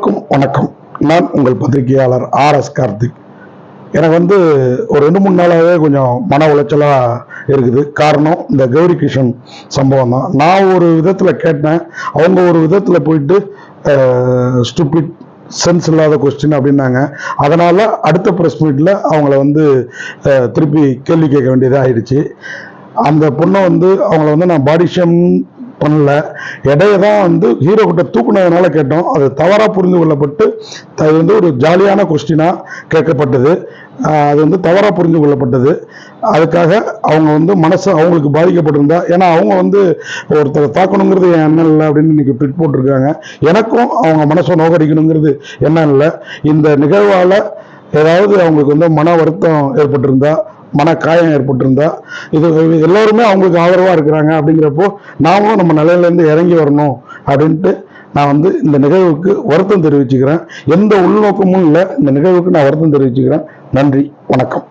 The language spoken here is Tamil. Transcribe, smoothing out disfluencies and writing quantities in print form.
வணக்கம். நான் உங்கள் பத்திரிகையாளர் RS கார்த்திக். எனக்கு ஒரு 2-3 நாளாகவே கொஞ்சம் மன உளைச்சலா இருக்குது. காரணம் இந்த கௌரி கிஷன் சம்பவம் தான். நான் ஒரு விதத்துல கேட்டேன், அவங்க ஒரு விதத்துல போயிட்டு ஸ்டூபிட் சென்ஸ் இல்லாத கொஸ்டின் அப்படின்னாங்க. அதனால அடுத்த ப்ரெஸ் மீட்ல அவங்கள திருப்பி கேள்வி கேட்க வேண்டியதாக ஆயிடுச்சு. அந்த பொண்ணை அவங்கள நான் பாடி ஷேம் பண்ணல, இடையே தான் ஹீரோ கிட்ட தூக்குனதுனால கேட்டோம். அது தவறாக புரிந்து கொள்ளப்பட்டு அது ஒரு ஜாலியான கொஸ்டினா கேட்கப்பட்டது. அது தவறாக புரிந்து கொள்ளப்பட்டது. அதுக்காக அவங்க மனசு அவங்களுக்கு பாதிக்கப்பட்டிருந்தா, ஏன்னா அவங்க ஒருத்தரை தாக்கணுங்கிறது என் எண்ணம் இல்லை அப்படின்னு இன்னைக்கு ட்விட் போட்டிருக்காங்க. எனக்கும் அவங்க மனசை நோக்கடிக்கணுங்கிறது எண்ணம் இல்லை. இந்த நிகழ்வால் ஏதாவது அவங்களுக்கு மன வருத்தம் ஏற்பட்டிருந்தா, மன காயம் ஏற்பட்டிருந்தா, இது எல்லோருமே அவங்களுக்கு ஆதரவா இருக்கிறாங்க. அப்படிங்கிறப்போ நாமும் நம்ம நிலையிலேருந்து இறங்கி வரணும் அப்படின்ட்டு நான் இந்த நிகழ்வுக்கு வருத்தம் தெரிவிச்சுக்கிறேன். எந்த உள்நோக்கமும் இல்லை. இந்த நிகழ்வுக்கு நான் வருத்தம் தெரிவிச்சுக்கிறேன். நன்றி, வணக்கம்.